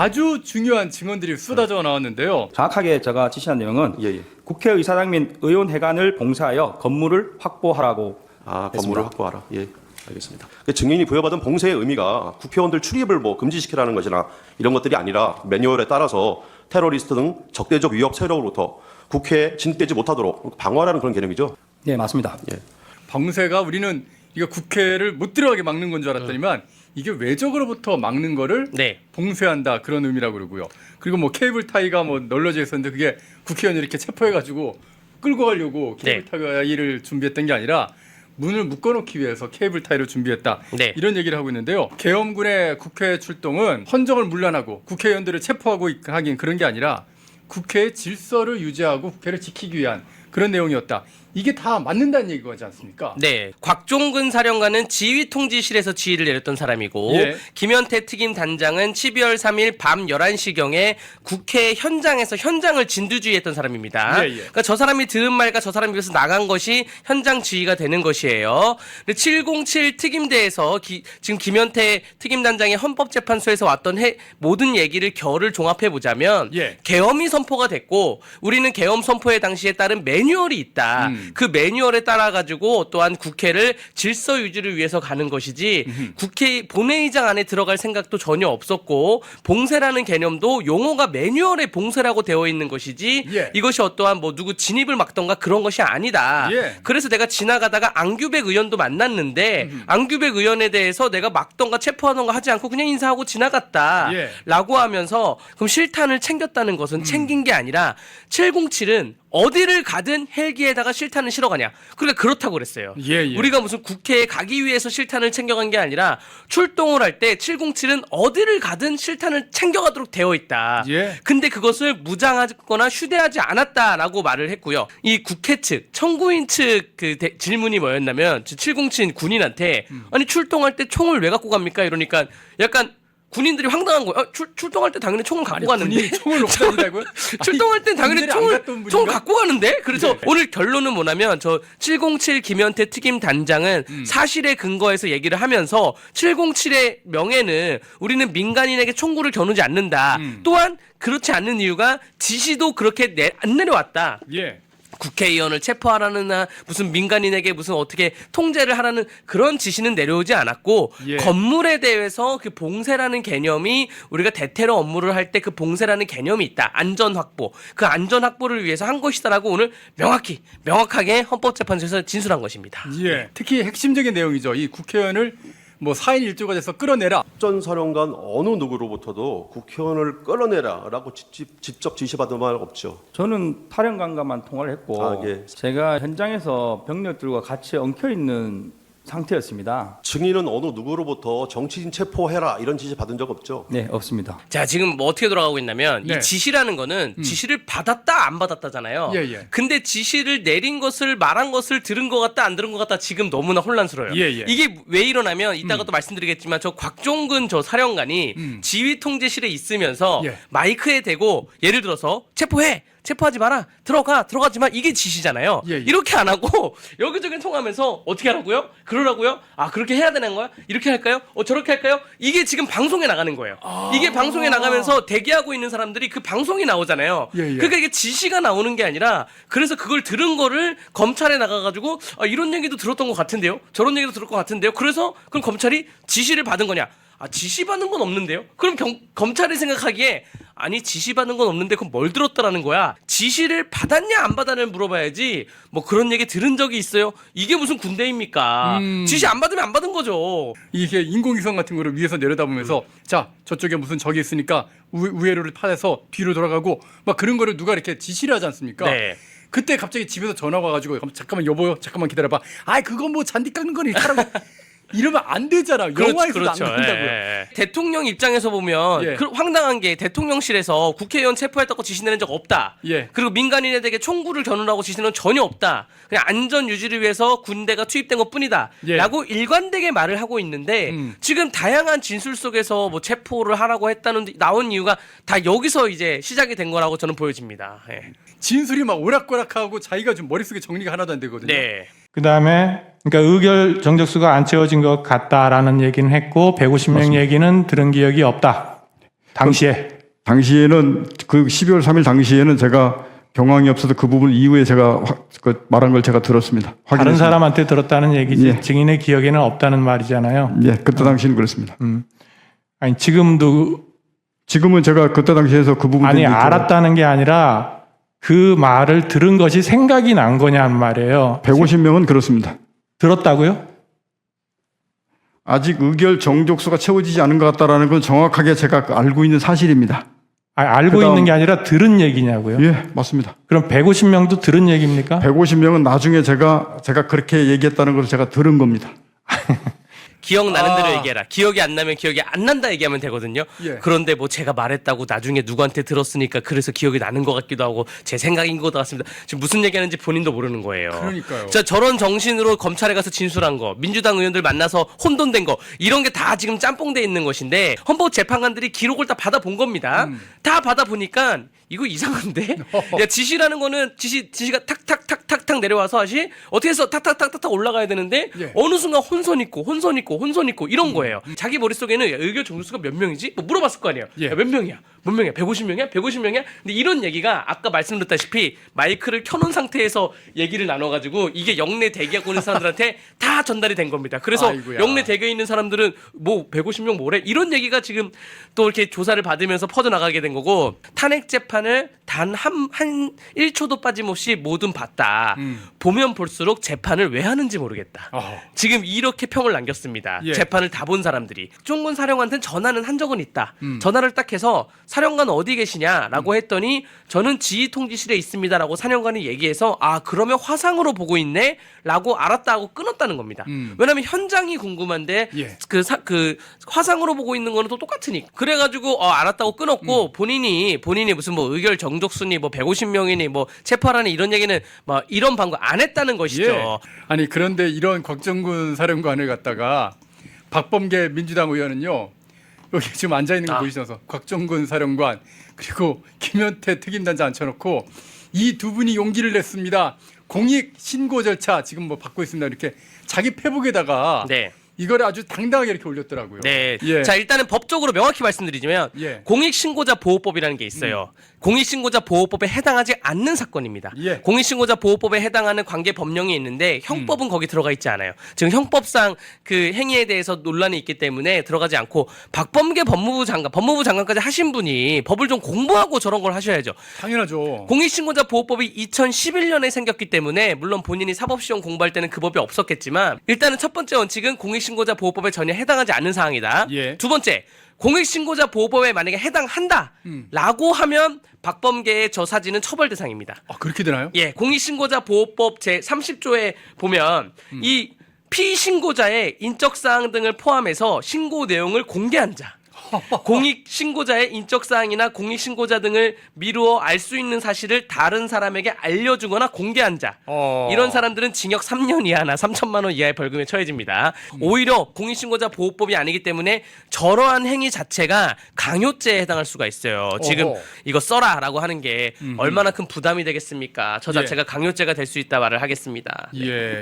아주 중요한 증언들이 쏟아져 나왔는데요. 정확하게 제가 지시한 내용은 국회의사당 및 의원회관을 봉사하여 건물을 확보하라고 했습니다. 건물을 확보하라. 예, 알겠습니다. 증인이 부여받은 봉쇄의 의미가 국회의원들 출입을 금지시키라는 것이나 이런 것들이 아니라 매뉴얼에 따라서 테러리스트 등 적대적 위협 세력으로부터 국회에 진입되지 못하도록 방어하라는 그런 개념이죠. 네, 맞습니다. 예. 봉쇄가 우리는 이거 국회를 못 들어가게 막는 건 줄 알았더니만 이게 외적으로부터 막는 거를 봉쇄한다 그런 의미라고 그러고요. 그리고 뭐 케이블 타이가 뭐 널려져 있었는데 그게 국회의원이 이렇게 체포해가지고 끌고 가려고 케이블 타이를 준비했던 게 아니라 문을 묶어놓기 위해서 케이블 타이를 준비했다. 이런 얘기를 하고 있는데요. 계엄군의 국회 출동은 헌정을 문란하고 국회의원들을 체포하고 하긴 그런 게 아니라 국회의 질서를 유지하고 국회를 지키기 위한 그런 내용이었다. 이게 다 맞는다는 얘기지 않습니까? 네. 곽종근 사령관은 지휘통지실에서 지휘를 내렸던 사람이고 김현태 특임단장은 12월 3일 밤 11시경에 국회 현장에서 현장을 진두지휘했던 사람입니다. 그러니까 저 사람이 들은 말과 저 사람이 그래서 나간 것이 현장 지휘가 되는 것이에요. 707 특임대에서 지금 김현태 특임단장이 헌법재판소에서 왔던 모든 얘기를 결을 종합해 보자면 계엄이 선포가 됐고 우리는 계엄 선포의 당시에 따른 매뉴얼이 있다. 그 매뉴얼에 따라 가지고 또한 국회를 질서 유지를 위해서 가는 것이지 국회 본회의장 안에 들어갈 생각도 전혀 없었고 봉쇄라는 개념도 용어가 매뉴얼에 봉쇄라고 되어 있는 것이지 이것이 어떠한 뭐 누구 진입을 막던가 그런 것이 아니다. 그래서 내가 지나가다가 안규백 의원도 만났는데 안규백 의원에 대해서 내가 막던가 체포하던가 하지 않고 그냥 인사하고 지나갔다 라고 하면서 그럼 실탄을 챙겼다는 것은 챙긴 게 아니라 707은 어디를 가든 헬기에다가 실탄을 실어가냐. 그러니까 그렇다고 그랬어요. 우리가 무슨 국회에 가기 위해서 실탄을 챙겨간 게 아니라 출동을 할 때 707은 어디를 가든 실탄을 챙겨가도록 되어 있다. 근데 그것을 무장하거나 휴대하지 않았다라고 말을 했고요. 이 국회 측, 청구인 측 그 질문이 뭐였냐면 707 군인한테 아니 출동할 때 총을 왜 갖고 갑니까? 이러니까 약간 군인들이 황당한 거예요. 출동할 때 당연히 총을 갖고 가는데. 총을 놓고 다닌다고요? 출동할 때 당연히 총을 갖고 가는데. 그래서 오늘 결론은 뭐냐면 저 707 김현태 특임단장은 사실에 근거해서 얘기를 하면서 707의 명예는 우리는 민간인에게 총구를 겨누지 않는다. 또한 그렇지 않는 이유가 지시도 그렇게 안 내려왔다. 국회의원을 체포하라느나 무슨 민간인에게 무슨 어떻게 통제를 하라는 그런 지시는 내려오지 않았고 건물에 대해서 그 봉쇄라는 개념이 우리가 대테러 업무를 할 때 그 봉쇄라는 개념이 있다. 안전 확보. 그 안전 확보를 위해서 한 것이다라고 오늘 명확하게 헌법재판소에서 진술한 것입니다. 특히 핵심적인 내용이죠. 이 국회의원을 뭐 4인 1조가 돼서 끌어내라. 전 사령관 어느 누구로부터도 국회의원을 끌어내라라고 직접 지시받은 말 없죠. 저는 타령관과만 통화를 했고 제가 현장에서 병력들과 같이 엉켜 있는 상태였습니다. 증인은 어느 누구로부터 정치인 체포해라 이런 지시 받은 적 없죠? 네, 없습니다. 자, 지금 뭐 어떻게 돌아가고 있냐면 이 지시라는 거는 지시를 받았다 안 받았다잖아요. 근데 지시를 내린 것을 말한 것을 들은 것 같다 안 들은 것 같다 지금 너무나 혼란스러워요. 이게 왜 일어나면 이따가 또 말씀드리겠지만 저 곽종근 저 사령관이 지휘 통제실에 있으면서 마이크에 대고 예를 들어서 체포하지 마라. 들어가지 마. 이게 지시잖아요. 이렇게 안 하고 여기저기 통하면서 어떻게 하라고요? 그러라고요? 아, 그렇게 해야 되는 거야? 이렇게 할까요? 저렇게 할까요? 이게 지금 방송에 나가는 거예요. 이게 방송에 나가면서 대기하고 있는 사람들이 그 방송이 나오잖아요. 그러니까 이게 지시가 나오는 게 아니라 그래서 그걸 들은 거를 검찰에 나가가지고 이런 얘기도 들었던 것 같은데요? 저런 얘기도 들을 것 같은데요? 그래서 그럼 검찰이 지시를 받은 거냐? 지시받은 건 없는데요? 그럼 검찰이 생각하기에 아니 지시받은 건 없는데 그럼 뭘 들었다라는 거야? 지시를 받았냐 안 받았냐를 물어봐야지 뭐 그런 얘기 들은 적이 있어요? 이게 무슨 군대입니까? 지시 안 받으면 안 받은 거죠. 이게 인공위성 같은 거를 위에서 내려다보면서 자 저쪽에 무슨 적이 있으니까 우회로를 타서 뒤로 돌아가고 막 그런 거를 누가 이렇게 지시를 하지 않습니까? 그때 갑자기 집에서 전화가 와가지고 잠깐만 여보요 잠깐만 기다려봐. 그건 뭐 잔디 깎는 거니 하라고 이러면 안 되잖아. 영화에서도 안 그런다고요. 대통령 입장에서 보면 황당한 게 대통령실에서 국회의원 체포했다고 지시 내는 적 없다. 그리고 민간인에게 총구를 겨누라고 지시는 전혀 없다. 그냥 안전 유지를 위해서 군대가 투입된 것뿐이다. 라고 일관되게 말을 하고 있는데 지금 다양한 진술 속에서 뭐 체포를 하라고 했다는 나온 이유가 다 여기서 이제 시작이 된 거라고 저는 보여집니다. 진술이 막 오락가락하고 자기가 좀 머릿속에 정리가 하나도 안 되거든요. 그다음에 그러니까 의결 정적수가 안 채워진 것 같다라는 얘기는 했고 150명 맞습니다. 얘기는 들은 기억이 없다. 당시에 당시에는 그 12월 3일 당시에는 제가 경황이 없어서 그 부분 이후에 제가 말한 걸 제가 들었습니다. 다른 확인했습니다. 사람한테 들었다는 얘기지 예. 증인의 기억에는 없다는 말이잖아요. 예, 그때 당시는 그렇습니다. 아니 지금은 제가 그때 당시에서 그 부분 아니 알았다는 게 아니라 그 말을 들은 것이 생각이 난 거냐는 말이에요. 150명은 그렇습니다. 들었다고요? 아직 의결 정족수가 채워지지 않은 것 같다라는 건 정확하게 제가 알고 있는 사실입니다. 아니, 알고 그다음- 있는 게 아니라 들은 얘기냐고요? 예, 맞습니다. 그럼 150명도 들은 얘기입니까? 150명은 나중에 제가 그렇게 얘기했다는 걸 제가 들은 겁니다. 기억나는 대로 얘기해라. 기억이 안 나면 기억이 안 난다 얘기하면 되거든요. 예. 그런데 뭐 제가 말했다고 나중에 누구한테 들었으니까 그래서 기억이 나는 것 같기도 하고 제 생각인 것 같습니다. 지금 무슨 얘기하는지 본인도 모르는 거예요. 그러니까요. 저런 정신으로 검찰에 가서 진술한 거, 민주당 의원들 만나서 혼돈된 거 이런 게 다 지금 짬뽕돼 있는 것인데 헌법재판관들이 기록을 다 받아본 겁니다. 다 받아보니까 이거 이상한데? 야, 지시라는 거는 지시가 탁탁탁탁탁 내려와서 하시 어떻게 해서 탁탁탁탁탁 올라가야 되는데 예. 어느 순간 혼선 있고 이런 거예요. 자기 머릿속에는 야, 의결 정수가 몇 명이지? 뭐 물어봤을 거 아니에요. 예. 야, 몇 명이야? 몇 명이야? 150명이야? 150명이야? 근데 이런 얘기가 아까 말씀드렸다시피 마이크를 켜놓은 상태에서 얘기를 나눠가지고 이게 영내 대기하고 있는 사람들한테 다 전달이 된 겁니다. 그래서 아이고야. 영내 대기에 있는 사람들은 뭐 150명 뭐래? 이런 얘기가 지금 또 이렇게 조사를 받으면서 퍼져나가게 된 거고 탄핵 재판을 단 한 1초도 빠짐없이 모든 봤다. 보면 볼수록 재판을 왜 하는지 모르겠다. 지금 이렇게 평을 남겼습니다. 예. 재판을 다 본 사람들이. 국정원 사령관한테는 전화는 한 적은 있다. 전화를 딱 해서 사령관 어디 계시냐라고 했더니 저는 지휘통지실에 있습니다라고 사령관이 얘기해서 아 그러면 화상으로 보고 있네라고 알았다 하고 끊었다는 겁니다. 왜냐하면 현장이 궁금한데 예. 그 화상으로 보고 있는 거는 또 똑같으니까. 그래가지고 알았다고 끊었고 본인이 무슨 뭐 의결 정족수니 뭐 150명이니 뭐 체포하라니 이런 얘기는 뭐 이런 방법 안 했다는 것이죠. 예. 아니 그런데 이런 곽정근 사령관을 갖다가 박범계 민주당 의원은요 여기 지금 앉아 있는 거 보시면서 곽정근 사령관 그리고 김현태 특임단장 앉혀놓고 이 두 분이 용기를 냈습니다. 공익 신고 절차 지금 뭐 받고 있습니다. 이렇게 자기 페북에다가 네. 이걸 아주 당당하게 이렇게 올렸더라고요. 네. 예. 자, 일단은 법적으로 명확히 말씀드리자면 예. 공익신고자 보호법이라는 게 있어요. 공익신고자 보호법에 해당하지 않는 사건입니다. 예. 공익신고자 보호법에 해당하는 관계 법령이 있는데 형법은 거기 들어가 있지 않아요. 지금 형법상 그 행위에 대해서 논란이 있기 때문에 들어가지 않고 박범계 법무부 장관까지 하신 분이 법을 좀 공부하고 저런 걸 하셔야죠. 당연하죠. 공익신고자 보호법이 2011년에 생겼기 때문에 물론 본인이 사법시험 공부할 때는 그 법이 없었겠지만 일단은 첫 번째 원칙은 공익신고자 보호법에 전혀 해당하지 않는 사항이다. 예. 두 번째 공익신고자 보호법에 만약에 해당한다라고 하면 박범계의 저 사진은 처벌 대상입니다. 아, 그렇게 되나요? 예, 공익신고자 보호법 제 30조에 보면 이 피신고자의 인적사항 등을 포함해서 신고 내용을 공개한 자 공익신고자의 인적사항이나 공익신고자 등을 미루어 알 수 있는 사실을 다른 사람에게 알려주거나 공개한 자 이런 사람들은 징역 3년 이하나 3천만 원 이하의 벌금에 처해집니다. 오히려 공익신고자 보호법이 아니기 때문에 저러한 행위 자체가 강요죄에 해당할 수가 있어요. 지금 어허. 이거 써라라고 하는 게 얼마나 큰 부담이 되겠습니까? 저 예. 자체가 강요죄가 될 수 있다 말을 하겠습니다. 예.